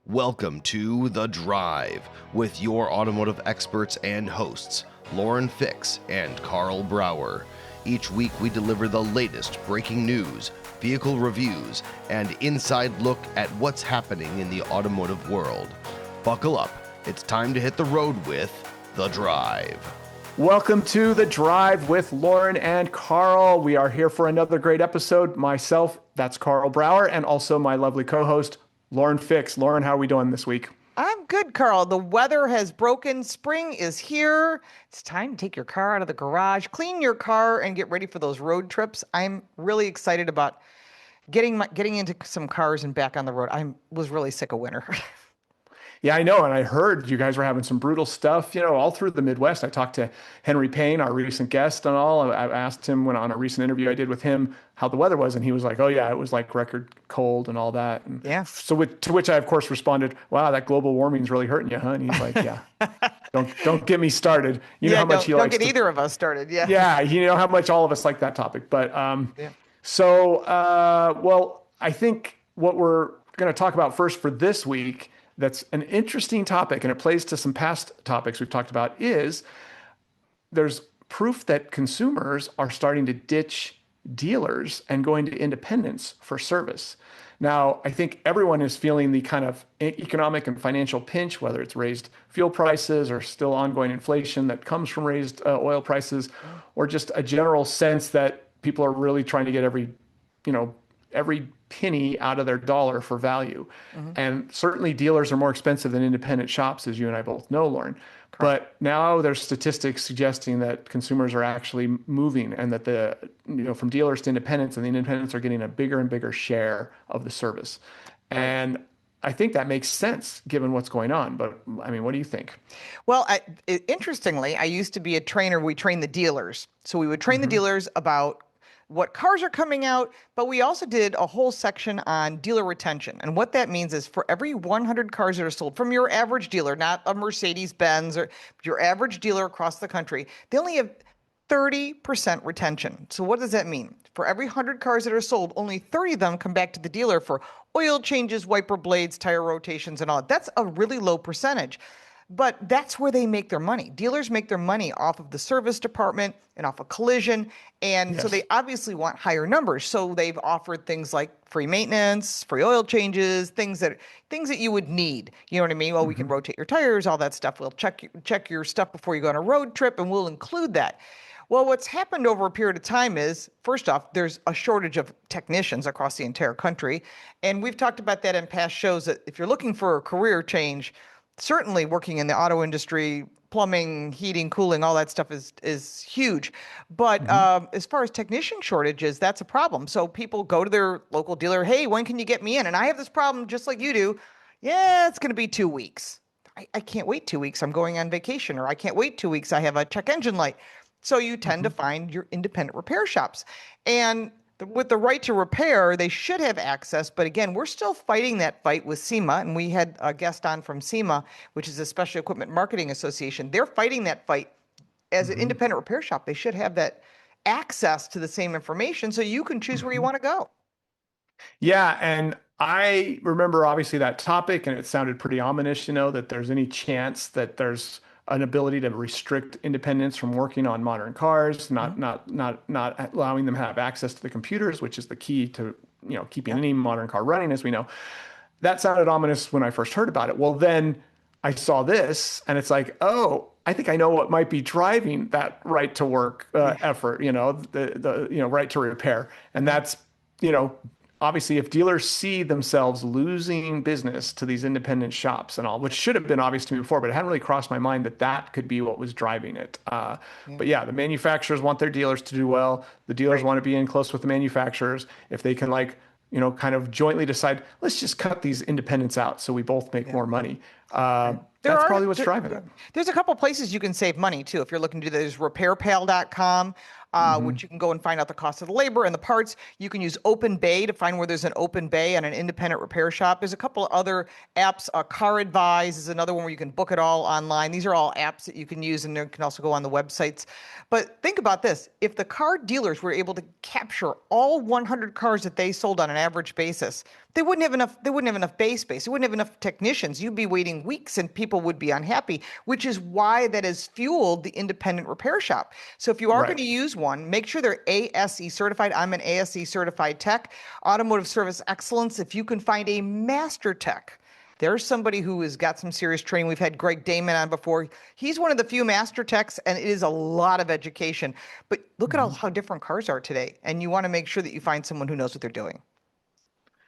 Welcome to The Drive with your automotive experts and hosts, Lauren Fix and Karl Brauer. Each week we deliver the latest breaking news, vehicle reviews, and inside look at what's happening in the automotive world. Buckle up, it's time to hit the road with The Drive. Welcome to The Drive with Lauren and Karl. We are here for another great episode. Myself, that's Karl Brauer, and also my lovely co-host, Lauren Fix. Lauren, how are we doing this week? I'm good, Karl. The weather has broken. Spring is here. It's time to take your car out of the garage, clean your car, and get ready for those road trips. I'm really excited about getting into some cars and back on the road. I was really sick of winter. Yeah, I know. And I heard you guys were having some brutal stuff, all through the Midwest. I talked to Henry Payne, our recent guest and all. I asked him on a recent interview I did with him how the weather was. And he was like, oh, yeah, it was like record cold and all that. And yeah. So to which I, of course, responded, wow, that global warming's really hurting you, huh? And he's like, yeah, don't get me started. You know how much he likes don't get either of us started. Yeah. Yeah. You know how much all of us like that topic. But well, I think what we're going to talk about first for this week, that's an interesting topic, and it plays to some past topics we've talked about, is there's proof that consumers are starting to ditch dealers and going to independents for service. Now, I think everyone is feeling the kind of economic and financial pinch, whether it's raised fuel prices or still ongoing inflation that comes from raised oil prices, or just a general sense that people are really trying to get every penny out of their dollar for value. Mm-hmm. And certainly dealers are more expensive than independent shops, as you and I both know, Lauren. Correct. But now there's statistics suggesting that consumers are actually moving, and that from dealers to independents, and the independents are getting a bigger and bigger share of the service. And I think that makes sense given what's going on. But I mean, what do you think? Well, interestingly, I used to be a trainer. We trained the dealers. So we would train the dealers about what cars are coming out, but we also did a whole section on dealer retention. And what that means is for every 100 cars that are sold from your average dealer, not a Mercedes-Benz, or your average dealer across the country, they only have 30% retention. So what does that mean? For every 100 cars that are sold, only 30 of them come back to the dealer for oil changes, wiper blades, tire rotations, and all that. That's a really low percentage. But that's where they make their money. Dealers make their money off of the service department and off of collision. And so they obviously want higher numbers. So they've offered things like free maintenance, free oil changes, things that you would need. You know what I mean? Well, we can rotate your tires, all that stuff. We'll check your stuff before you go on a road trip, and we'll include that. Well, what's happened over a period of time is, first off, there's a shortage of technicians across the entire country. And we've talked about that in past shows, that if you're looking for a career change, certainly working in the auto industry, plumbing, heating, cooling, all that stuff is huge. But as far as technician shortages, that's a problem. So people go to their local dealer, hey, when can you get me in? And I have this problem just like you do. Yeah, it's going to be 2 weeks. I can't wait 2 weeks. I'm going on vacation. Or I can't wait 2 weeks. I have a check engine light. So you tend to find your independent repair shops. And with the right to repair, they should have access. But again, we're still fighting that fight with SEMA. And we had a guest on from SEMA, which is a Special Equipment Marketing Association. They're fighting that fight. As an independent repair shop, they should have that access to the same information so you can choose where you want to go. Yeah. And I remember obviously that topic, and it sounded pretty ominous, that there's any chance that there's an ability to restrict independents from working on modern cars, not allowing them to have access to the computers, which is the key to keeping any modern car running, as we know. That sounded ominous when I first heard about it. Well, then I saw this, and it's like, oh, I think I know what might be driving that right to work effort. The right to repair, and that's obviously, if dealers see themselves losing business to these independent shops and all, which should have been obvious to me before, but it hadn't really crossed my mind that could be what was driving it. But yeah, the manufacturers want their dealers to do well. The dealers want to be in close with the manufacturers. If they can kind of jointly decide, let's just cut these independents out so we both make more money. That's probably what's driving it. There's a couple places you can save money too. If you're looking to do, there's repairpal.com. which you can go and find out the cost of the labor and the parts. You can use Open Bay to find where there's an open bay and an independent repair shop. There's a couple of other apps. Car Advise is another one where you can book it all online. These are all apps that you can use, and you can also go on the websites. But think about this. If the car dealers were able to capture all 100 cars that they sold on an average basis, they wouldn't have enough bay space. They wouldn't have enough technicians. You'd be waiting weeks and people would be unhappy, which is why that has fueled the independent repair shop. So if you are going to use one, make sure they're ASE certified. I'm an ASE certified tech. Automotive Service Excellence. If you can find a master tech, there's somebody who has got some serious training. We've had Greg Damon on before. He's one of the few master techs, and it is a lot of education. But look at how different cars are today. And you want to make sure that you find someone who knows what they're doing.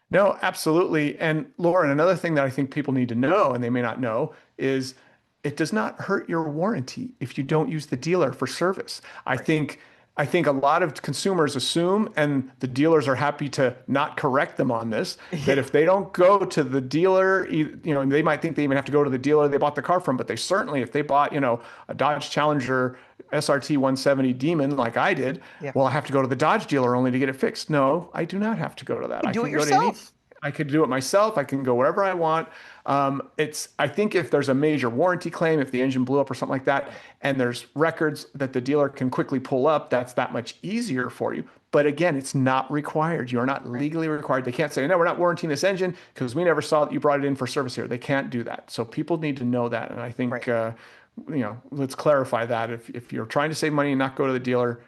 No, absolutely. And Lauren, another thing that I think people need to know, and they may not know, is it does not hurt your warranty if you don't use the dealer for service. I think a lot of consumers assume, and the dealers are happy to not correct them on this, that if they don't go to the dealer, they might think they even have to go to the dealer they bought the car from, but they certainly, if they bought, a Dodge Challenger SRT 170 Demon like I did, well, I have to go to the Dodge dealer only to get it fixed. No, I do not have to go to that. You do it yourself. I could do it myself. I can go wherever I want. I think if there's a major warranty claim, if the engine blew up or something like that, and there's records that the dealer can quickly pull up, that's that much easier for you. But again, it's not required. You are not legally required. They can't say, no, we're not warranting this engine because we never saw that you brought it in for service here. They can't do that. So people need to know that. And I think, let's clarify that. If you're trying to save money and not go to the dealer,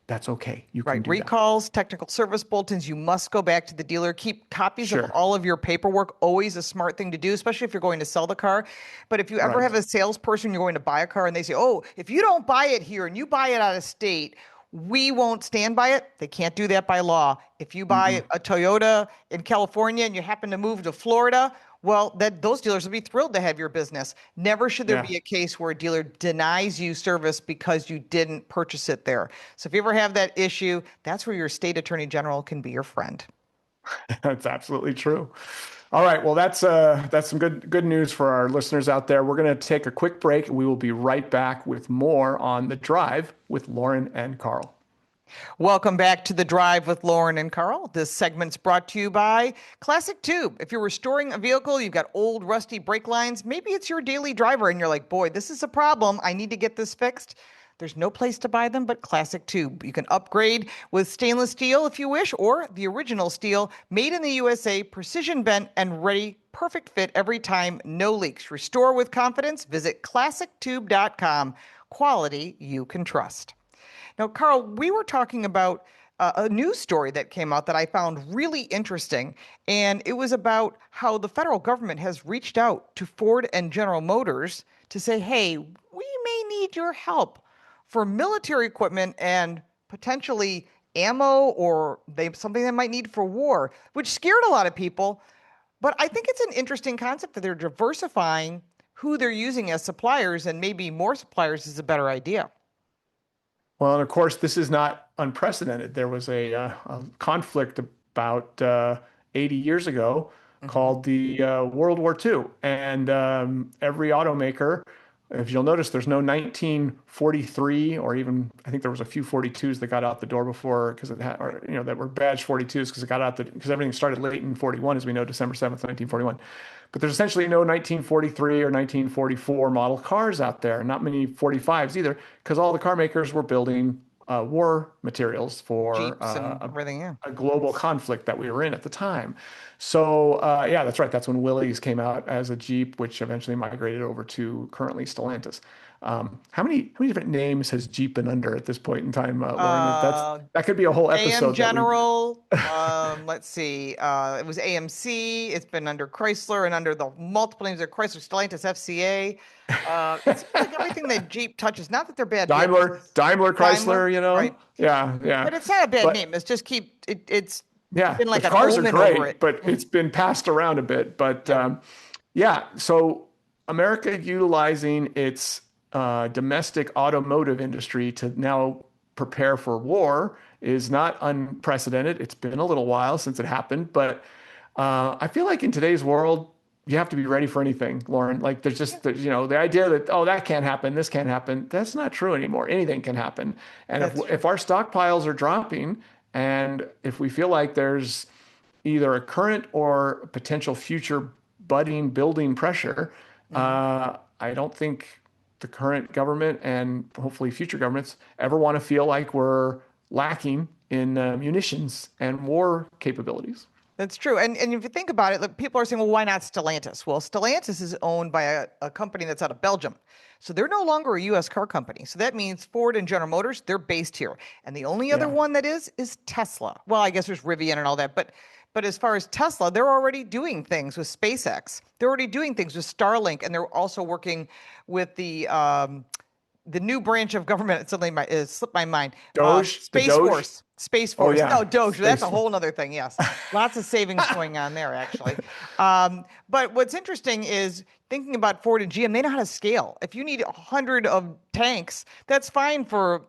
that's okay. You can do recalls, technical service bulletins, you must go back to the dealer. Keep copies of all of your paperwork. Always a smart thing to do, especially if you're going to sell the car. But if you ever have a salesperson, you're going to buy a car and they say, oh, if you don't buy it here and you buy it out of state, we won't stand by it. They can't do that by law. If you buy a Toyota in California and you happen to move to Florida, well, those dealers will be thrilled to have your business. Never should there be a case where a dealer denies you service because you didn't purchase it there. So if you ever have that issue, that's where your state attorney general can be your friend. That's absolutely true. All right. Well, that's some good news for our listeners out there. We're going to take a quick break. We will be right back with more on The Drive with Lauren and Karl. Welcome back to The Drive with Lauren and Karl. This segment's brought to you by Classic Tube. If you're restoring a vehicle, you've got old rusty brake lines, maybe it's your daily driver and you're like, boy, this is a problem. I need to get this fixed. There's no place to buy them but Classic Tube. You can upgrade with stainless steel if you wish, or the original steel, made in the USA, precision bent and ready, perfect fit every time, no leaks. Restore with confidence. Visit classictube.com. Quality you can trust. Now, Karl, we were talking about a news story that came out that I found really interesting, and it was about how the federal government has reached out to Ford and General Motors to say, hey, we may need your help for military equipment and potentially ammo or something they might need for war, which scared a lot of people. But I think it's an interesting concept that they're diversifying who they're using as suppliers, and maybe more suppliers is a better idea. Well, and of course, this is not unprecedented. There was a conflict about 80 years ago called the World War II. And every automaker, if you'll notice, there's no 1943, or even, I think there was a few 42s that got out the door before, because it had, or, that were badge 42s because it got out because everything started late in 41, as we know, December 7th, 1941. But there's essentially no 1943 or 1944 model cars out there, not many 45s either, because all the car makers were building war materials for a global conflict that we were in at the time. So that's right. That's when Willys came out as a Jeep, which eventually migrated over to currently Stellantis. How many different names has Jeep been under at this point in time, Lauren? That could be a whole episode. AM General. Let's see. It was AMC. It's been under Chrysler and under the multiple names of Chrysler, Stellantis, FCA. It's like everything that Jeep touches. Not that they're bad. Daimler Chrysler. Right. Yeah. But it's not a bad name. It's just it's been like the an cars are omen great, over it. but it's been passed around a bit. But so America utilizing its domestic automotive industry to now prepare for war is not unprecedented. It's been a little while since it happened, but I feel like in today's world, you have to be ready for anything, Lauren. Like the idea that, oh, that can't happen, this can't happen. That's not true anymore. Anything can happen. And That's true. if our stockpiles are dropping and if we feel like there's either a current or potential future building pressure, I don't think the current government and hopefully future governments ever want to feel like we're lacking in munitions and war capabilities. That's true. And if you think about it, like, people are saying, well, why not Stellantis? Well, Stellantis is owned by a company that's out of Belgium. So they're no longer a U.S. car company. So that means Ford and General Motors, they're based here. And the only other one that is Tesla. Well, I guess there's Rivian and all that. But as far as Tesla, they're already doing things with SpaceX. They're already doing things with Starlink. And they're also working with the new branch of government. It suddenly slipped my mind. Doge? Space Doge? Force. Space Oh, Force. yeah. No, Doge. That's a Space whole other thing. Yes. Lots of savings going on there, actually. But what's interesting is thinking about Ford and GM, they know how to scale. If you need 100 of tanks, that's fine for,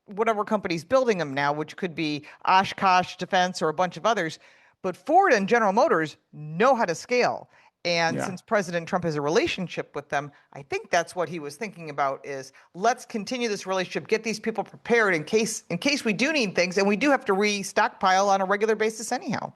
whatever company's building them now, which could be Oshkosh Defense or a bunch of others. But Ford and General Motors know how to scale. And since President Trump has a relationship with them, I think that's what he was thinking about is let's continue this relationship, get these people prepared in case we do need things, and we do have to re-stockpile on a regular basis anyhow.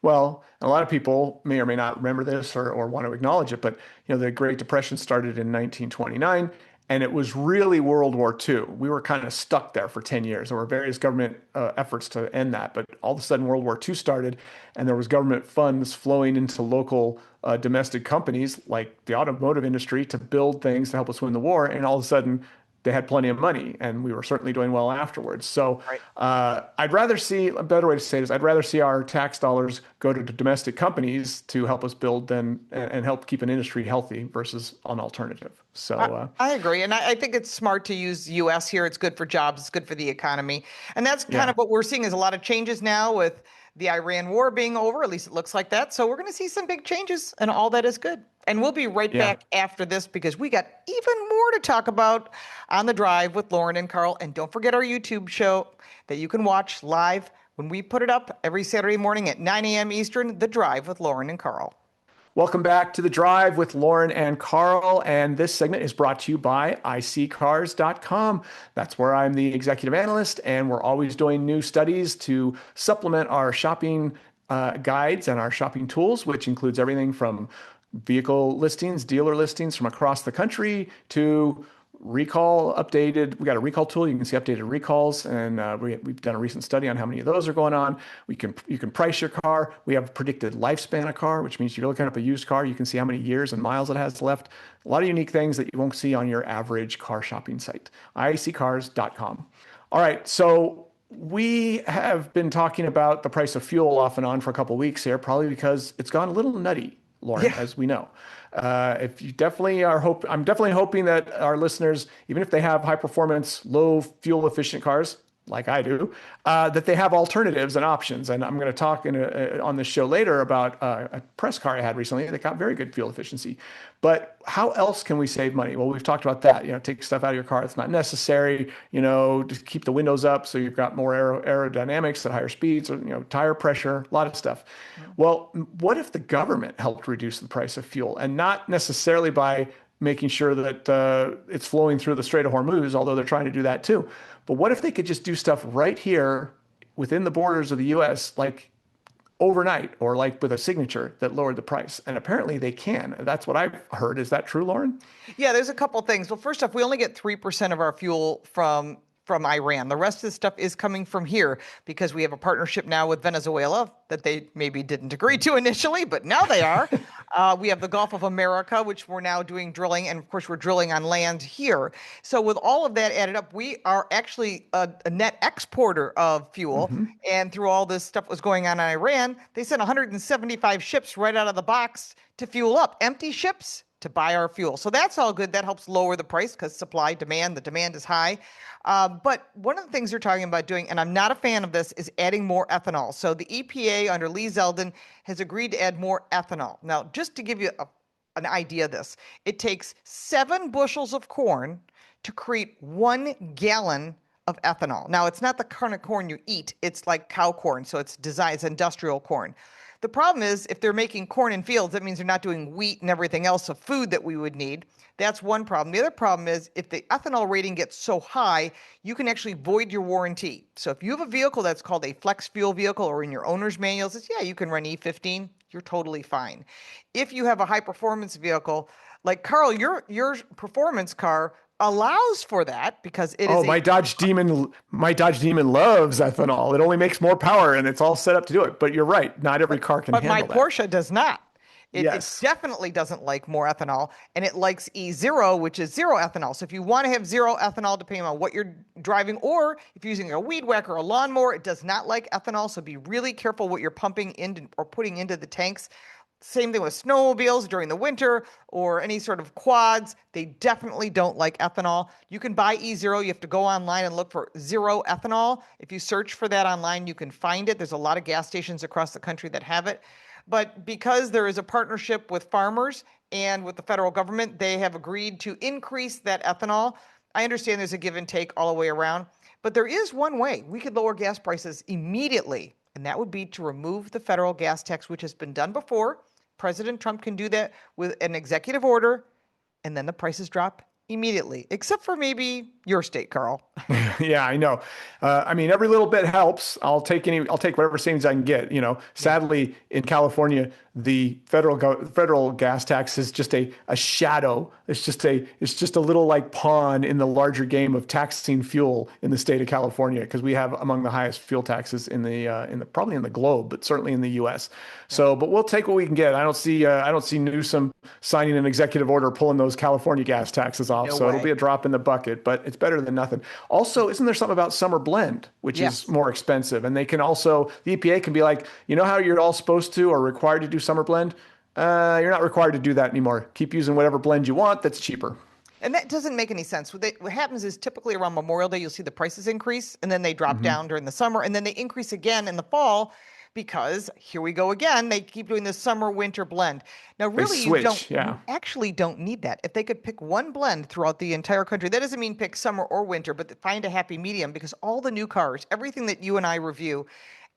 Well, a lot of people may or may not remember this or want to acknowledge it, but the Great Depression started in 1929, and it was really World War II. We were kind of stuck there for 10 years. There were various government efforts to end that, but all of a sudden World War II started, and there was government funds flowing into local domestic companies like the automotive industry to build things to help us win the war, and all of a sudden they had plenty of money, and we were certainly doing well afterwards. So I'd rather see, a better way to say this, I'd rather see our tax dollars go to domestic companies to help us build and help keep an industry healthy versus an alternative. So I agree. And I think it's smart to use U.S. here. It's good for jobs. It's good for the economy. And that's kind of what we're seeing is a lot of changes now with the Iran war being over. At least it looks like that. So we're going to see some big changes, and all that is good. And we'll be right back after this because we got even more to talk about on The Drive with Lauren and Karl. And don't forget our YouTube show that you can watch live when we put it up every Saturday morning at 9 a.m. Eastern, The Drive with Lauren and Karl. Welcome back to The Drive with Lauren and Karl, and this segment is brought to you by iSeeCars.com. That's where I'm the executive analyst, and we're always doing new studies to supplement our shopping guides and our shopping tools, which includes everything from vehicle listings, dealer listings from across the country to recall updated. We got a recall tool. You can see updated recalls, and we've done a recent study on how many of those are going on. You can price your car. We have predicted lifespan of car, which means you're looking up a used car. You can see how many years and miles it has left. A lot of unique things that you won't see on your average car shopping site. iSeeCars.com. All right, so we have been talking about the price of fuel off and on for a couple of weeks here, probably because it's gone a little nutty, Lauren, as we know. If you definitely I'm definitely hoping that our listeners, even if they have high performance, low fuel efficient cars like I do, that they have alternatives and options. And I'm going to talk on this show later about a press car I had recently that got very good fuel efficiency. But how else can we save money? Well, we've talked about that. Take stuff out of your car that's not necessary. Just keep the windows up so you've got more aerodynamics at higher speeds, or tire pressure, a lot of stuff. Well, what if the government helped reduce the price of fuel, and not necessarily by making sure that it's flowing through the Strait of Hormuz, although they're trying to do that too. But what if they could just do stuff right here within the borders of the U.S., like overnight, or like with a signature that lowered the price? And apparently they can. That's what I've heard. Is that true, Lauren? Yeah, there's a couple things. Well, first off, we only get 3% of our fuel from Iran. The rest of the stuff is coming from here because we have a partnership now with Venezuela that they maybe didn't agree to initially, but now they are. We have the Gulf of America, which we're now doing drilling, and of course we're drilling on land here. So with all of that added up, we are actually a net exporter of fuel. Mm-hmm. And through all this stuff that was going on in Iran, they sent 175 ships right out of the box to fuel up. Empty ships to buy our fuel. So that's all good. That helps lower the price because supply, demand, the demand is high. But one of the things they're talking about doing, and I'm not a fan of this, is adding more ethanol. So the EPA under Lee Zeldin has agreed to add more ethanol. Now, just to give you an idea of this, it takes 7 bushels of corn to create 1 gallon of ethanol. Now, it's not the kind of corn you eat. It's like cow corn. So it's industrial corn. The problem is if they're making corn in fields, that means they're not doing wheat and everything else of food that we would need. That's one problem. The other problem is if the ethanol rating gets so high, you can actually void your warranty. So if you have a vehicle that's called a flex fuel vehicle or in your owner's manual, it says, yeah, you can run E15, you're totally fine. If you have a high performance vehicle, like Karl, your performance car allows for that because it is my Dodge Demon loves ethanol. It only makes more power and it's all set up to do it. But you're right, not every car can handle that. But my Porsche does not. It Yes. definitely doesn't like more ethanol, and it likes E0, which is zero ethanol. So if you want to have zero ethanol, depending on what you're driving, or if you're using a weed whacker or a lawnmower, it does not like ethanol. So be really careful what you're pumping in or putting into the tanks. Same thing with snowmobiles during the winter or any sort of quads. They definitely don't like ethanol. You can buy E0. You have to go online and look for zero ethanol. If you search for that online, you can find it. There's a lot of gas stations across the country that have it. But because there is a partnership with farmers and with the federal government, they have agreed to increase that ethanol. I understand there's a give and take all the way around, but there is one way we could lower gas prices immediately, and that would be to remove the federal gas tax, which has been done before. President Trump can do that with an executive order, and then the prices drop immediately, except for maybe your state, Karl. Yeah, I know. I mean, every little bit helps. I'll take whatever savings I can get. Sadly, in California, the federal gas tax is just a shadow. It's just a little like pawn in the larger game of taxing fuel in the state of California, because we have among the highest fuel taxes in the probably in the globe, but certainly in the U.S. So, but we'll take what we can get. I don't see Newsom signing an executive order pulling those California gas taxes off. No so way. It'll be a drop in the bucket, but it's better than nothing. Also, isn't there something about summer blend, which Yes. is more expensive? And they can also, the EPA can be like, how you're all supposed to or required to do summer blend? You're not required to do that anymore. Keep using whatever blend you want that's cheaper. And that doesn't make any sense. What happens is typically around Memorial Day, you'll see the prices increase, and then they drop down during the summer, and then they increase again in the fall because here we go again. They keep doing this summer-winter blend. Now, really, you actually don't need that. If they could pick one blend throughout the entire country, that doesn't mean pick summer or winter, but find a happy medium, because all the new cars, everything that you and I review,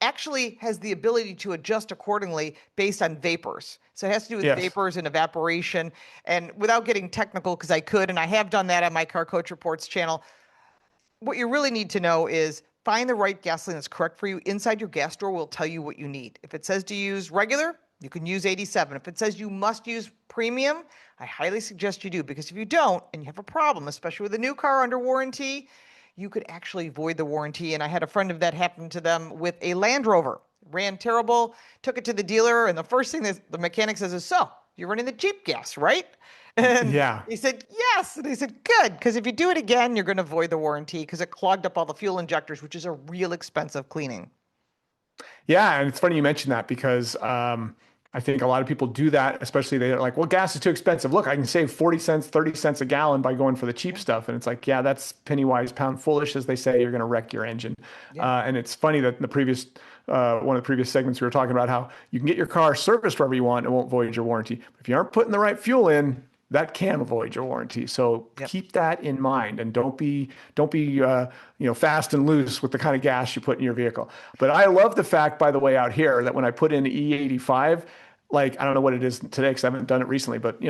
actually has the ability to adjust accordingly based on vapors. So it has to do with vapors and evaporation. And without getting technical, because I could, and I have done that on my Car Coach Reports channel, what you really need to know is find the right gasoline that's correct for you. Inside your gas drawer will tell you what you need. If it says to use regular, you can use 87. If it says you must use premium, I highly suggest you do, because if you don't and you have a problem, especially with a new car under warranty, you could actually void the warranty. And I had a friend of that happen to them with a Land Rover. Ran terrible, took it to the dealer, and the first thing that the mechanic says is, so, you're running the cheap gas, right? And he said, yes. And he said, good, because if you do it again, you're going to void the warranty because it clogged up all the fuel injectors, which is a real expensive cleaning. Yeah, and it's funny you mentioned that, because I think a lot of people do that, especially they're like, well, gas is too expensive. Look, I can save 40 cents, 30 cents a gallon by going for the cheap stuff. And it's like, yeah, that's penny wise, pound foolish, as they say. You're going to wreck your engine. And it's funny that in the previous one of the previous segments, we were talking about how you can get your car serviced wherever you want. It won't void your warranty. But if you aren't putting the right fuel in, that can void your warranty. So keep that in mind, and don't be fast and loose with the kind of gas you put in your vehicle. But I love the fact, by the way, out here, that when I put in E85, like, I don't know what it is today because I haven't done it recently, but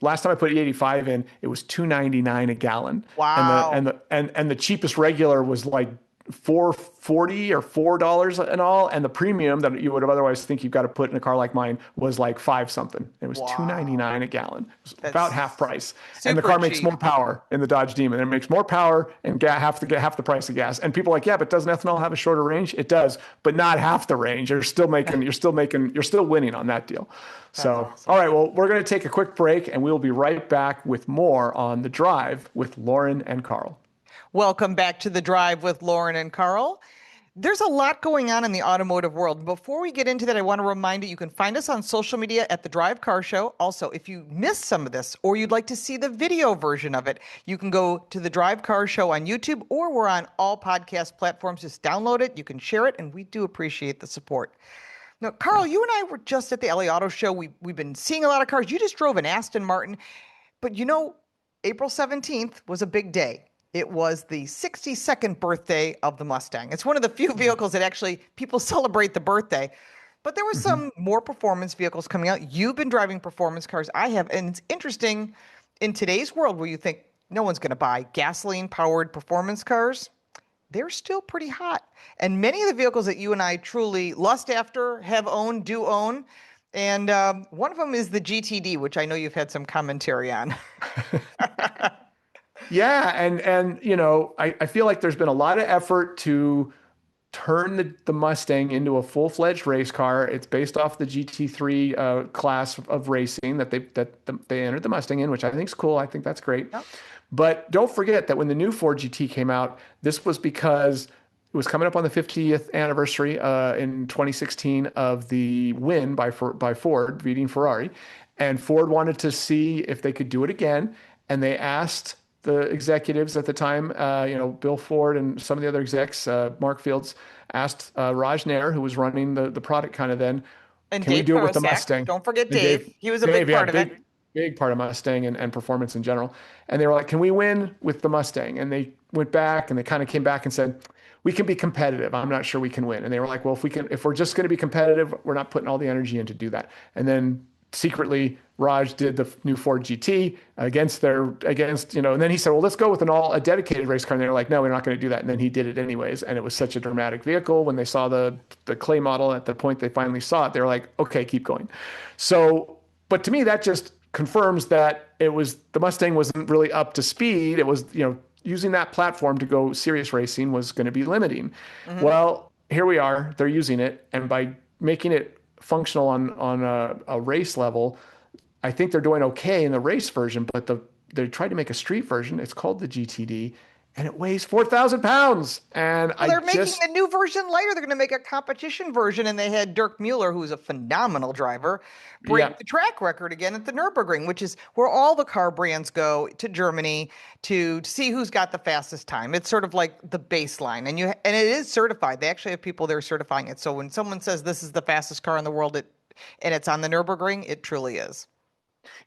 last time I put E85 in, it was $2.99 a gallon. Wow. And the cheapest regular was like $4.40 or $4 and all, and the premium that you would have otherwise think you've got to put in a car like mine was like $5 something. It was $2.99 a gallon. It was about half price, and the car makes more power in the Dodge Demon. It makes more power and half the price of gas. And people are like, yeah, but doesn't ethanol have a shorter range? It does, but not half the range. You're still winning on that deal. So, awesome. All right, well, we're going to take a quick break, and we'll be right back with more on The Drive with Lauren and Karl. Welcome back to The Drive with Lauren and Karl. There's a lot going on in the automotive world. Before we get into that, I want to remind you can find us on social media at The Drive Car Show. Also, if you missed some of this or you'd like to see the video version of it, you can go to The Drive Car Show on YouTube, or we're on all podcast platforms. Just download it. You can share it, and we do appreciate the support. Now, Karl, you and I were just at the LA Auto Show. We've been seeing a lot of cars. You just drove an Aston Martin. But April 17th was a big day. It was the 62nd birthday of the Mustang. It's one of the few vehicles that actually people celebrate the birthday. But there was some more performance vehicles coming out. You've been driving performance cars. I have. And it's interesting in today's world where you think no one's going to buy gasoline powered performance cars. They're still pretty hot. And many of the vehicles that you and I truly lust after, have owned, do own. And one of them is the GTD, which I know you've had some commentary on. Yeah, and I feel like there's been a lot of effort to turn the Mustang into a full-fledged race car. It's based off the GT3 class of racing that they entered the Mustang in, which I think is cool. I think that's great. Yep. But don't forget that when the new Ford GT came out, this was because it was coming up on the 50th anniversary in 2016 of the win by Ford beating Ferrari, and Ford wanted to see if they could do it again, and they asked the executives at the time, Bill Ford and some of the other execs, Mark Fields, asked Raj Nair, who was running the product kind of then, and can Dave we do it with the Perosek. Mustang? Don't forget Dave. He was a big part of it. Big part of Mustang and performance in general. And they were like, can we win with the Mustang? And they went back and they kind of came back and said, we can be competitive. I'm not sure we can win. And they were like, well, if we're just going to be competitive, we're not putting all the energy in to do that. And then secretly, Raj did the new Ford GT against, and then he said, well, let's go with a dedicated race car. And they were like, no, we're not going to do that. And then he did it anyways. And it was such a dramatic vehicle. When they saw the clay model at the point they finally saw it, they were like, okay, keep going. So, but to me, that just confirms that the Mustang wasn't really up to speed. It was, using that platform to go serious racing was going to be limiting. Mm-hmm. Well, here we are, they're using it. And by making it functional on a race level, I think they're doing okay in the race version, but they tried to make a street version. It's called the GTD, and it weighs 4,000 pounds. And they're making the new version lighter. They're going to make a competition version, and they had Dirk Mueller, who's a phenomenal driver, break the track record again at the Nürburgring, which is where all the car brands go to Germany to see who's got the fastest time. It's sort of like the baseline, and it is certified. They actually have people there certifying it. So when someone says this is the fastest car in the world, and it's on the Nürburgring, it truly is.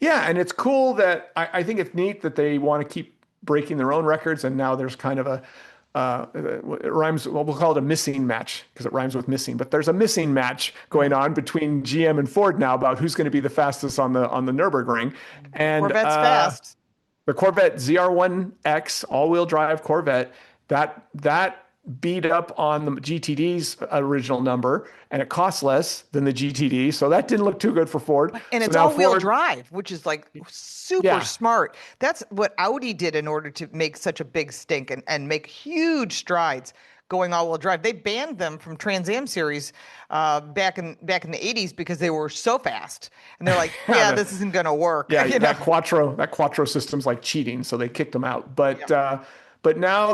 Yeah, and it's cool that I think it's neat that they want to keep breaking their own records, and now there's kind of it rhymes. Well, we'll call it a missing match because it rhymes with missing. But there's a missing match going on between GM and Ford now about who's going to be the fastest on the Nürburgring. And Corvette's fast. The Corvette ZR1X all-wheel drive Corvette that beat up on the GTD's original number, and it costs less than the GTD, so that didn't look too good for Ford. And it's all-wheel drive, which is like super smart. That's what Audi did in order to make such a big stink and make huge strides going all-wheel drive. They banned them from Trans Am series back in the 80s because they were so fast, and they're like, this isn't going to work. Yeah, that Quattro system's like cheating, so they kicked them out. But now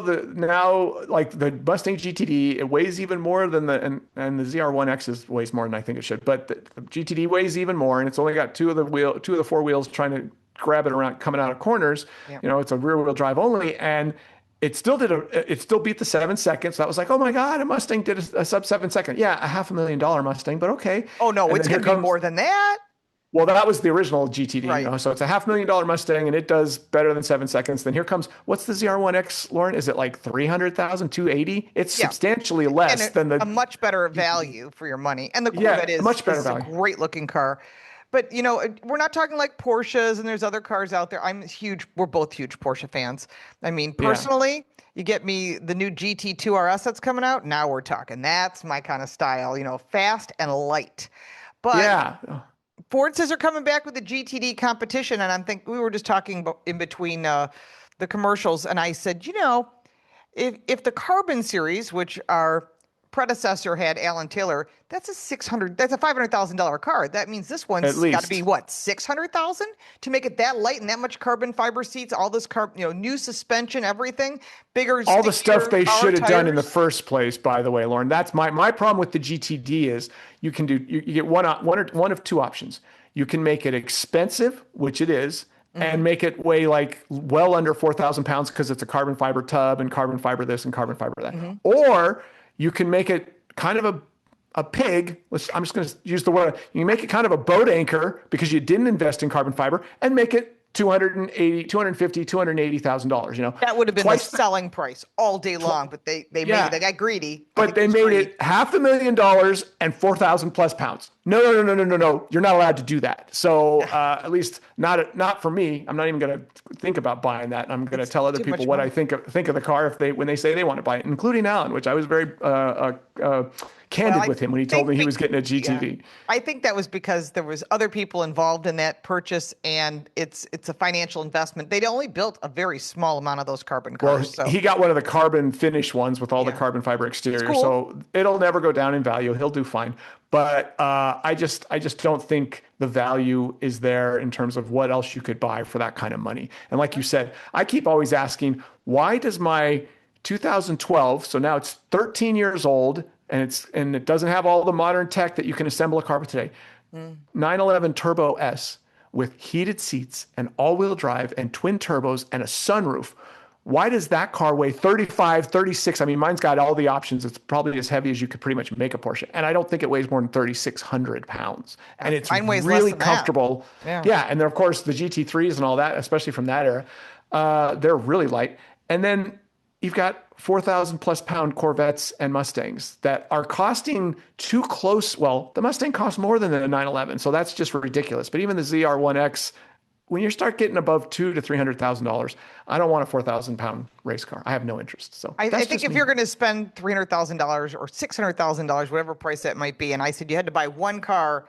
like the Mustang GTD, it weighs even more than and the ZR1X weighs more than I think it should. But the GTD weighs even more, and it's only got two of the four wheels trying to grab it around coming out of corners. Yep. It's a rear wheel drive only, and it still beat the 7 seconds. So that was like, oh my God, a Mustang did a sub 7 second. Yeah, a $500,000 Mustang, but okay. Oh no, it's going to be more than that. Well, that was the original GTD, right. So it's a $500,000 Mustang, and it does better than 7 seconds. Then here comes, what's the ZR1X, Lauren? Is it like 300,000, 280? It's substantially less than a much better value for your money. And the Corvette is much better value. A great looking car. But we're not talking like Porsches, and there's other cars out there. We're both huge Porsche fans. I mean, personally, you get me the new GT2 RS that's coming out. Now we're talking. That's my kind of style. Fast and light. But Ford says they're coming back with the GTD competition, and we were just talking in between the commercials, and I said, if the Carbon series, which our predecessor had Alan Taylor, that's a $500,000 car. That means this one's got to be what, $600,000 to make it that light and that much carbon fiber seats, all this new suspension, everything, bigger. All the stuff they should have done in the first place. By the way, Lauren, that's my problem with the GTD is you get one of two options. You can make it expensive, which it is, and make it weigh like well under 4,000 pounds because it's a carbon fiber tub and carbon fiber this and carbon fiber that, or you can make it kind of a pig. I'm just going to use the word. You can make it kind of a boat anchor because you didn't invest in carbon fiber, and make it $280,000, you know. That would have been the Twice selling price all day long, but they Yeah. they got greedy. But they made it $500,000 and 4,000 plus pounds. No. You're not allowed to do that. So at least not for me. I'm not even going to think about buying that. I'm going to tell other people what I think of the car when they say they want to buy it, including Alan, which I was very candid with him when he told me he was getting a GTD. Yeah. I think that was because there was other people involved in that purchase, and it's a financial investment. They'd only built a very small amount of those carbon cars. Well, he got one of the carbon finish ones with all the carbon fiber exterior, cool. so it'll never go down in value. He'll do fine. But I just don't think the value is there in terms of what else you could buy for that kind of money. And like you said, I keep always asking, why does my 2012, so now it's 13 years old, and it doesn't have all the modern tech that you can assemble a car with today, 911 Turbo S with heated seats and all-wheel drive and twin turbos and a sunroof. Why does that car weigh 35, 36? I mean, mine's got all the options. It's probably as heavy as you could pretty much make a Porsche. And I don't think it weighs more than 3,600 pounds. And it's really comfortable. Yeah. And then, of course, the GT3s and all that, especially from that era, they're really light. And then you've got 4,000 plus pound Corvettes and Mustangs that are costing too close. Well, the Mustang costs more than the 911, so that's just ridiculous. But even the ZR1X, when you start getting above $200,000 to $300,000, I don't want a 4,000 pound race car. I have no interest. So I think if you're going to spend $300,000 or $600,000, whatever price that might be, and I said you had to buy one car,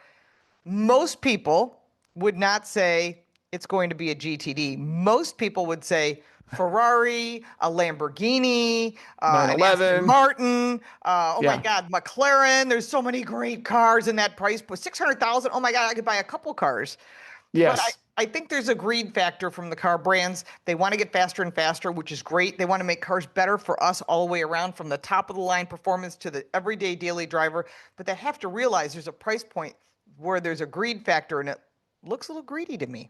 most people would not say it's going to be a GTD. Most people would say Ferrari, a Lamborghini, an Aston Martin. My God, McLaren. There's so many great cars in that price. But 600,000. Oh my God, I could buy a couple cars. Yes. But I think there's a greed factor from the car brands. They want to get faster and faster, which is great. They want to make cars better for us all the way around, from the top of the line performance to the everyday daily driver. But they have to realize there's a price point where there's a greed factor, and it looks a little greedy to me.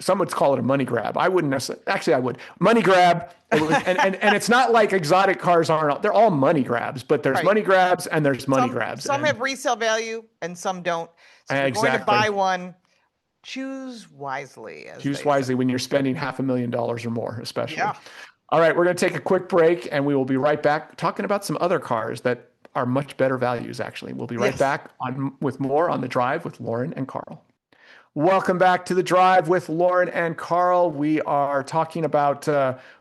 Some would call it a money grab. I wouldn't necessarily. Actually, I would. Money grab. And it's not like exotic cars aren't. They're all money grabs, but there's money grabs and there's money grabs. Some have resale value and some don't. So if you're going to buy one, choose wisely. Choose wisely when you're spending $500,000 or more, especially. Yeah. All right, we're going to take a quick break, and we will be right back talking about some other cars that are much better values, actually. We'll be right back with more on The Drive with Lauren and Karl. Welcome back to The Drive with Lauren and Karl. We are talking about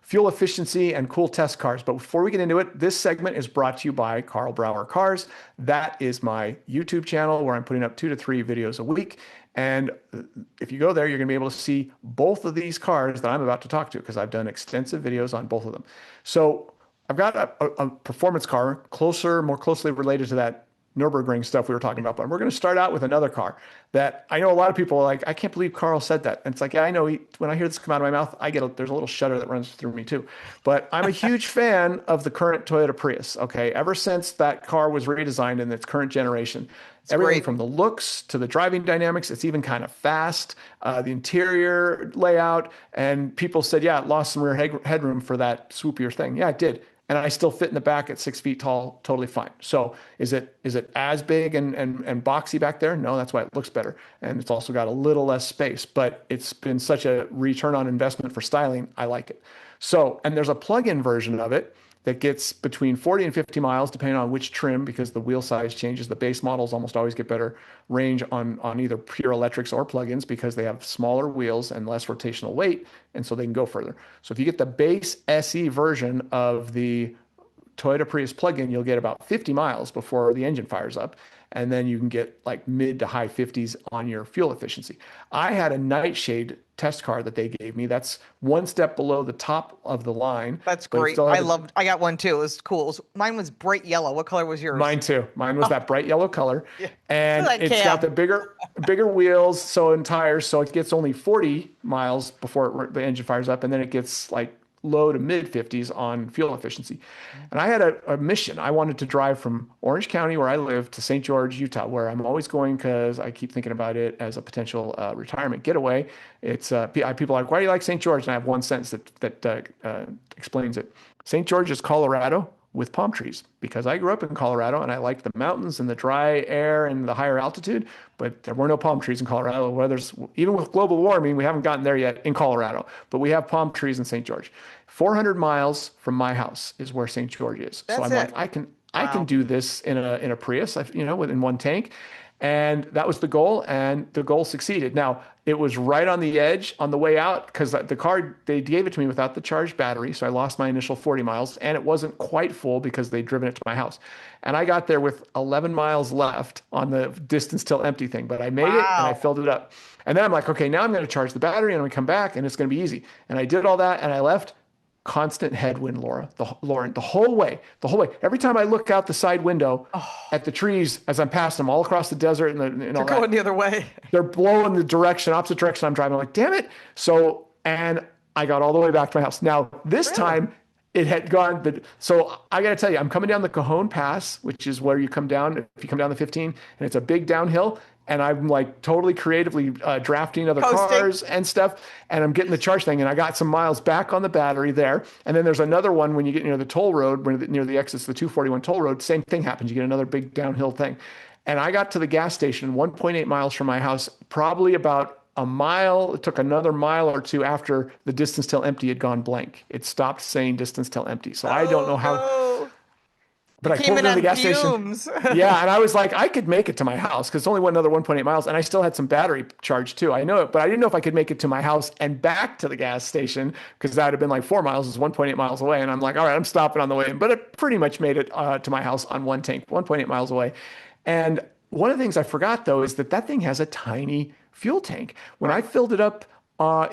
fuel efficiency and cool test cars. But before we get into it, this segment is brought to you by Karl Brauer Cars. That is my YouTube channel where I'm putting up 2 to 3 videos a week. And if you go there, you're going to be able to see both of these cars that I'm about to talk to, because I've done extensive videos on both of them. So I've got a performance car more closely related to that Nürburgring stuff we were talking about. But we're going to start out with another car that I know a lot of people are like, I can't believe Karl said that. And it's like, yeah, I know. When I hear this come out of my mouth, there's a little shudder that runs through me too. But I'm a huge fan of the current Toyota Prius. Okay, ever since that car was redesigned in its current generation, everything from the looks to the driving dynamics, it's even kind of fast. The interior layout, and people said, yeah, it lost some rear headroom for that swoopier thing. Yeah, it did. And I still fit in the back at 6 feet tall, totally fine. So is it as big and boxy back there? No, that's why it looks better. And it's also got a little less space, but it's been such a return on investment for styling. I like it. So, and there's a plug-in version of it that gets between 40 and 50 miles, depending on which trim, because the wheel size changes. The base models almost always get better range on either pure electrics or plug-ins, because they have smaller wheels and less rotational weight, and so they can go further. So if you get the base SE version of the Toyota Prius plug-in, you'll get about 50 miles before the engine fires up, and then you can get like mid to high 50s on your fuel efficiency. I had a Nightshade test car that they gave me. That's one step below the top of the line. That's great. I got one too. It was cool. Mine was bright yellow. What color was yours? Mine too. Mine was that bright yellow color. Yeah. And it's got the bigger wheels, and tires, so it gets only 40 miles before the engine fires up, and then it gets like low to mid 50s on fuel efficiency. And I had a mission. I wanted to drive from Orange County, where I live, to St. George, Utah, where I'm always going, because I keep thinking about it as a potential retirement getaway. It's people are like, why do you like St. George? And I have one sentence that explains it. St. George is Colorado. with palm trees because I grew up in Colorado and I liked the mountains and the dry air and the higher altitude, but there were no palm trees in Colorado. Even with global warming, we haven't gotten there yet in Colorado, but we have palm trees in St. George. 400 miles from my house is where St. George is. So I'm like, I can do this in a Prius, within one tank. And that was the goal, and the goal succeeded. Now, it was right on the edge on the way out because the car, they gave it to me without the charged battery, so I lost my initial 40 miles, and it wasn't quite full because they'd driven it to my house. And I got there with 11 miles left on the distance till empty thing, but I made it, and I filled it up. And then I'm like, okay, now I'm going to charge the battery, and I'm going to come back, and it's going to be easy. And I did all that, and I left. Constant headwind, Lauren, the whole way. Every time I look out the side window at the trees as I'm passing them all across the desert and all They're going the other way. They're blowing the opposite direction I'm driving. I'm like, damn it. So, and I got all the way back to my house. Now, this time it had gone. So I got to tell you, I'm coming down the Cajon Pass, which is where you come down, if you come down the 15, and it's a big downhill. And I'm like totally creatively drafting other cars and stuff. And I'm getting the charge thing. And I got some miles back on the battery there. And then there's another one when you get near the toll road, near the exits, the 241 toll road, same thing happens. You get another big downhill thing. And I got to the gas station 1.8 miles from my house, probably about a mile. It took another mile or two after the distance till empty had gone blank. It stopped saying distance till empty. So I don't know how. But I pulled into the gas station. Yeah, and I was like, I could make it to my house because it's only another 1.8 miles, and I still had some battery charge too. I know it, but I didn't know if I could make it to my house and back to the gas station because that would have been like 4 miles, is 1.8 miles away. And I'm like, all right, I'm stopping on the way. But I pretty much made it to my house on one tank, 1.8 miles away. And one of the things I forgot though is that thing has a tiny fuel tank. When I filled it up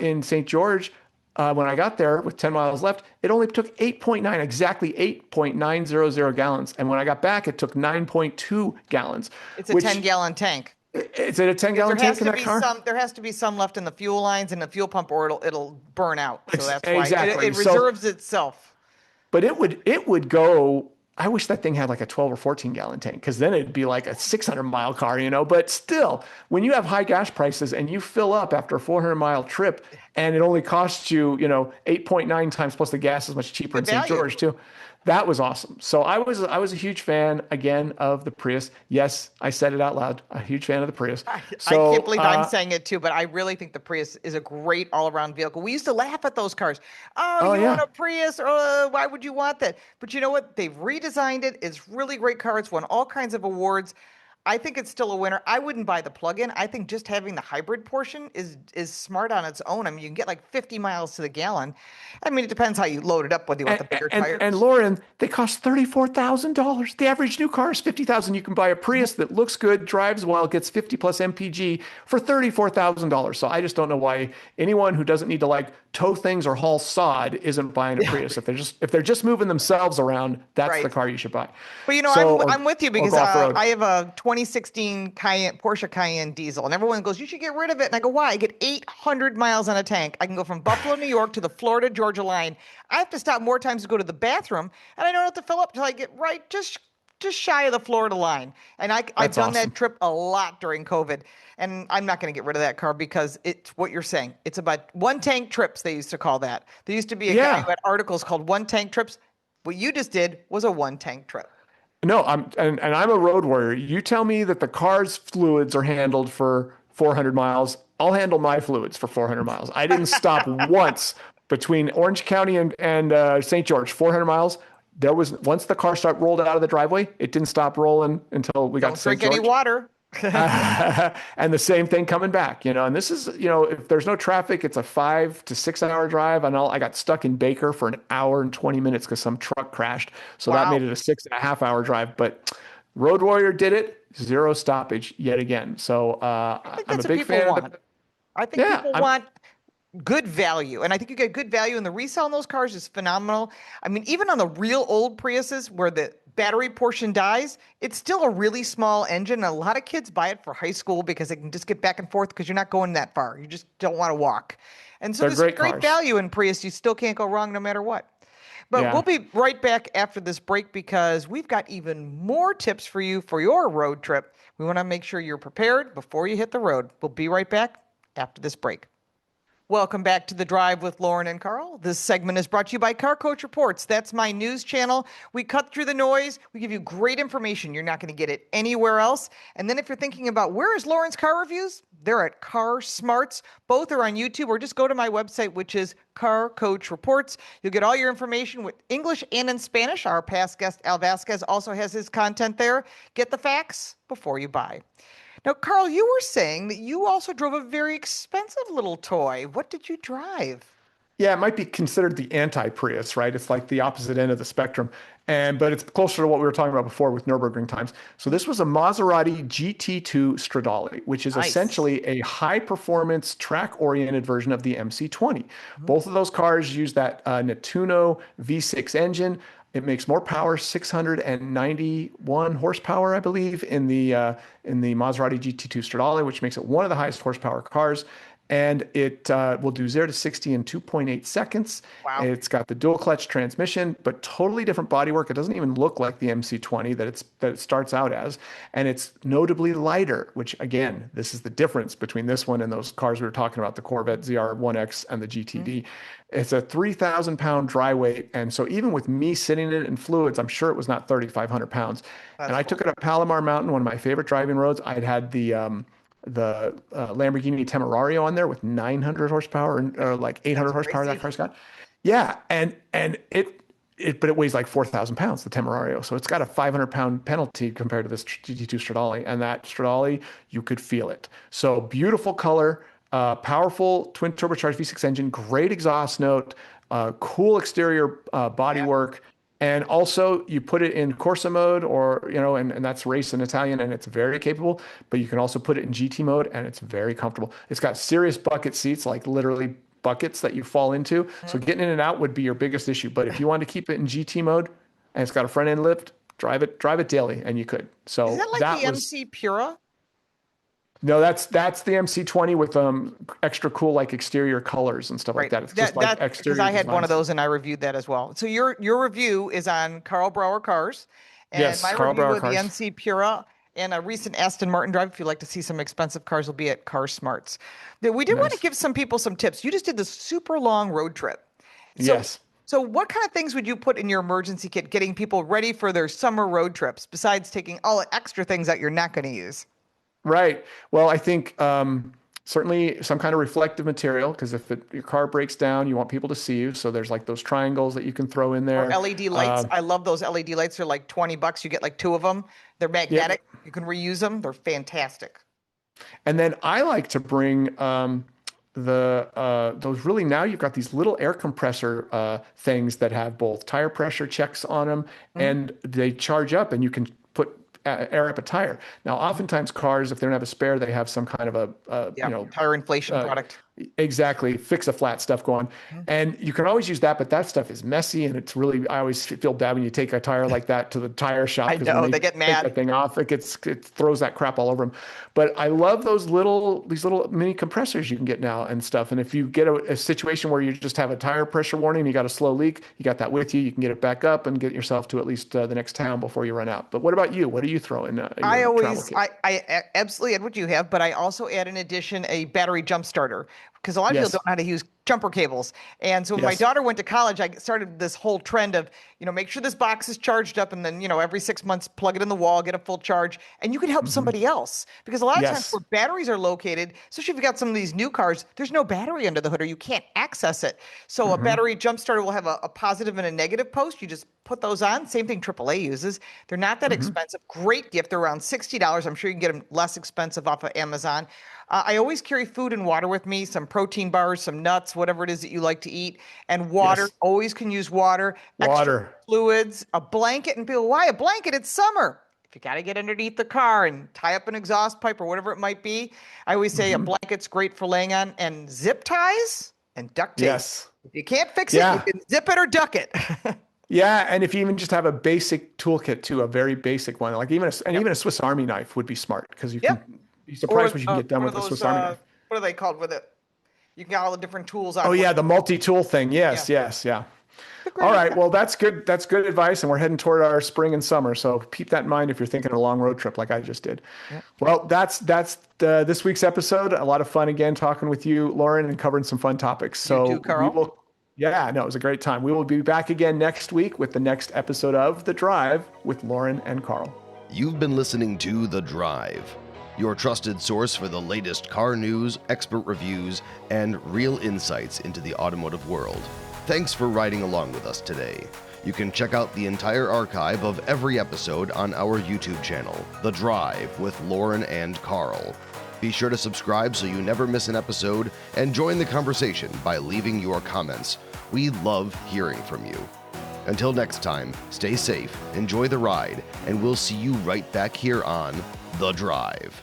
in St. George, when I got there with 10 miles left, it only took 8.9 gallons. And when I got back, it took 9.2 gallons. It's a 10-gallon tank. Is it a 10-gallon tank in that car? There has to be some left in the fuel lines and the fuel pump, or it'll burn out. So that's why exactly. it reserves itself. But it would go. I wish that thing had like a 12 or 14 gallon tank because then it'd be like a 600 mile car, but still when you have high gas prices and you fill up after a 400 mile trip and it only costs you, 8.9 times plus the gas is much cheaper in St. George too. That was awesome. So I was a huge fan again of the Prius. Yes, I said it out loud. A huge fan of the Prius. I can't believe I'm saying it too, but I really think the Prius is a great all-around vehicle. We used to laugh at those cars. Oh, you want a Prius? Why would you want that? But you know what? They've redesigned it. It's really great car. It's won all kinds of awards. I think it's still a winner. I wouldn't buy the plug-in. I think just having the hybrid portion is smart on its own. I mean, you can get like 50 miles to the gallon. I mean, it depends how you load it up, whether you want the bigger tires. And Lauren, they cost $34,000. The average new car is $50,000. You can buy a Prius that looks good, drives well, gets 50 plus MPG for $34,000. So I just don't know why anyone who doesn't need to tow things or haul sod isn't buying a Prius. If they're just moving themselves around, that's the car you should buy. But I'm with you because I have a 2016 Porsche Cayenne diesel, and everyone goes, you should get rid of it. And I go, why? I get 800 miles on a tank. I can go from Buffalo, New York to the Florida, Georgia line. I have to stop more times to go to the bathroom, and I don't have to fill up until I get right just shy of the Florida line. And I've done that trip a lot during COVID. And I'm not going to get rid of that car because it's what you're saying. It's about one tank trips, they used to call that. There used to be a guy who had articles called one tank trips. What you just did was a one tank trip. No, I'm a road warrior. You tell me that the car's fluids are handled for 400 miles. I'll handle my fluids for 400 miles. I didn't stop once between Orange County and St. George, 400 miles. There was, once the car rolled out of the driveway, it didn't stop rolling until we got to St. George. Don't drink any water. And the same thing coming back, and this is, if there's no traffic, it's a 5 to 6 hour drive. I got stuck in Baker for an hour and 20 minutes because some truck crashed. So that made it a 6.5 hour drive, but Road Warrior did it, 0 stoppage yet again. So I'm a big fan of it. I think people want good value. And I think you get good value, and the resale on those cars is phenomenal. I mean, even on the real old Priuses where the battery portion dies, it's still a really small engine. And a lot of kids buy it for high school because they can just get back and forth because you're not going that far. You just don't want to walk. And so there's great value in Prius. You still can't go wrong no matter what. But we'll be right back after this break because we've got even more tips for you for your road trip. We want to make sure you're prepared before you hit the road. We'll be right back after this break. Welcome back to The Drive with Lauren and Karl. This segment is brought to you by Car Coach Reports. That's my news channel. We cut through the noise. We give you great information. You're not going to get it anywhere else. And then if you're thinking about where is Lauren's car reviews, they're at Car Smarts. Both are on YouTube, or just go to my website, which is Car Coach Reports. You'll get all your information with English and in Spanish. Our past guest, Al Vasquez, also has his content there. Get the facts before you buy. Now, Karl, you were saying that you also drove a very expensive little toy. What did you drive? Yeah, it might be considered the anti-Prius, right? It's like the opposite end of the spectrum. But it's closer to what we were talking about before with Nürburgring times. So this was a Maserati GT2 Stradale, which is essentially a high-performance, track-oriented version of the MC20. Both of those cars use that Nettuno V6 engine. It makes more power, 691 horsepower, I believe, in the Maserati GT2 Stradale, which makes it one of the highest horsepower cars. And it will do 0 to 60 in 2.8 seconds. Wow. It's got the dual clutch transmission, but totally different bodywork. It doesn't even look like the MC20 that it starts out as. And it's notably lighter, which again, this is the difference between this one and those cars we were talking about, the Corvette ZR1X and the GTD. It's a 3,000 pound dry weight. And so even with me sitting in it in fluids, I'm sure it was not 3,500 pounds. And I took it up Palomar Mountain, one of my favorite driving roads. I'd had the Lamborghini Temerario on there with 900 horsepower or like 800 horsepower that car's got. Yeah. And but it weighs like 4,000 pounds, the Temerario. So it's got a 500 pound penalty compared to this GT2 Stradale. And that Stradale, you could feel it. So beautiful color, powerful twin turbocharged V6 engine, great exhaust note, cool exterior bodywork. And also you put it in Corsa mode and that's race in Italian, and it's very capable, but you can also put it in GT mode and it's very comfortable. It's got serious bucket seats, like literally buckets that you fall into. So getting in and out would be your biggest issue. But if you want to keep it in GT mode and it's got a front end lift, drive it daily and you could. So is that like the MC Pura? No, that's the MC20 with extra cool like exterior colors and stuff like that. It's just like exterior. Because I had one of those and I reviewed that as well. So your review is on Karl Brauer Cars, and my review of the MC Pura and a recent Aston Martin drive, if you'd like to see some expensive cars, will be at Car Smarts. We did want to give some people some tips. You just did this super long road trip. Yes. So what kind of things would you put in your emergency kit getting people ready for their summer road trips, besides taking all the extra things that you're not going to use? Right. Well, I think certainly some kind of reflective material, because if your car breaks down, you want people to see you. So there's like those triangles that you can throw in there. Or LED lights. I love those LED lights. They're like $20. You get like 2 of them. They're magnetic. Yep. You can reuse them. They're fantastic. And then I like to bring those really, now you've got these little air compressor things that have both tire pressure checks on them, and they charge up, and you can put air up a tire. Now, oftentimes cars, if they don't have a spare, they have some kind of a tire inflation product. Exactly. Fix a flat stuff going. And you can always use that, but that stuff is messy. And it's really, I always feel bad when you take a tire like that to the tire shop. I know, they get mad. Take that thing off. It throws that crap all over them. But I love these little mini compressors you can get now and stuff. And if you get a situation where you just have a tire pressure warning, you got a slow leak, you got that with you, you can get it back up and get yourself to at least the next town before you run out. But what about you? What do you throw in? I absolutely add what you have, but I also add in addition a battery jump starter, because a lot of people don't know how to use jumper cables. And so when my daughter went to college, I started this whole trend of, make sure this box is charged up, and then, every 6 months, plug it in the wall, get a full charge, and you can help somebody else. Because a lot of times where batteries are located, especially if you've got some of these new cars, there's no battery under the hood or you can't access it. So a battery jump starter will have a positive and a negative post. You just put those on. Same thing AAA uses. They're not that expensive. Great gift. They're around $60. I'm sure you can get them less expensive off of Amazon. I always carry food and water with me, some protein bars, some nuts, whatever it is that you like to eat, and water. Yes. Always can use water. Extra fluids, a blanket, and people, why a blanket? It's summer. If you got to get underneath the car and tie up an exhaust pipe or whatever it might be, I always say a blanket's great for laying on, and zip ties and duct tape. Yes. If you can't fix it, you can zip it or duck it. Yeah, and if you even just have a basic toolkit too, a very basic one, like even a Swiss Army knife would be smart, because you can be surprised what you can get done with a Swiss Army knife. What are they called with it? You can get all the different tools on. Oh yeah, the multi-tool thing. Yes. All right. Well, that's good. That's good advice. And we're heading toward our spring and summer. So keep that in mind if you're thinking of a long road trip like I just did. Yep. Well, that's this week's episode. A lot of fun again talking with you, Lauren, and covering some fun topics. So You too, Karl. Yeah, no, it was a great time. We will be back again next week with the next episode of The Drive with Lauren and Karl. You've been listening to The Drive, your trusted source for the latest car news, expert reviews, and real insights into the automotive world. Thanks for riding along with us today. You can check out the entire archive of every episode on our YouTube channel, The Drive with Lauren and Karl. Be sure to subscribe so you never miss an episode and join the conversation by leaving your comments. We love hearing from you. Until next time, stay safe, enjoy the ride, and we'll see you right back here on The Drive.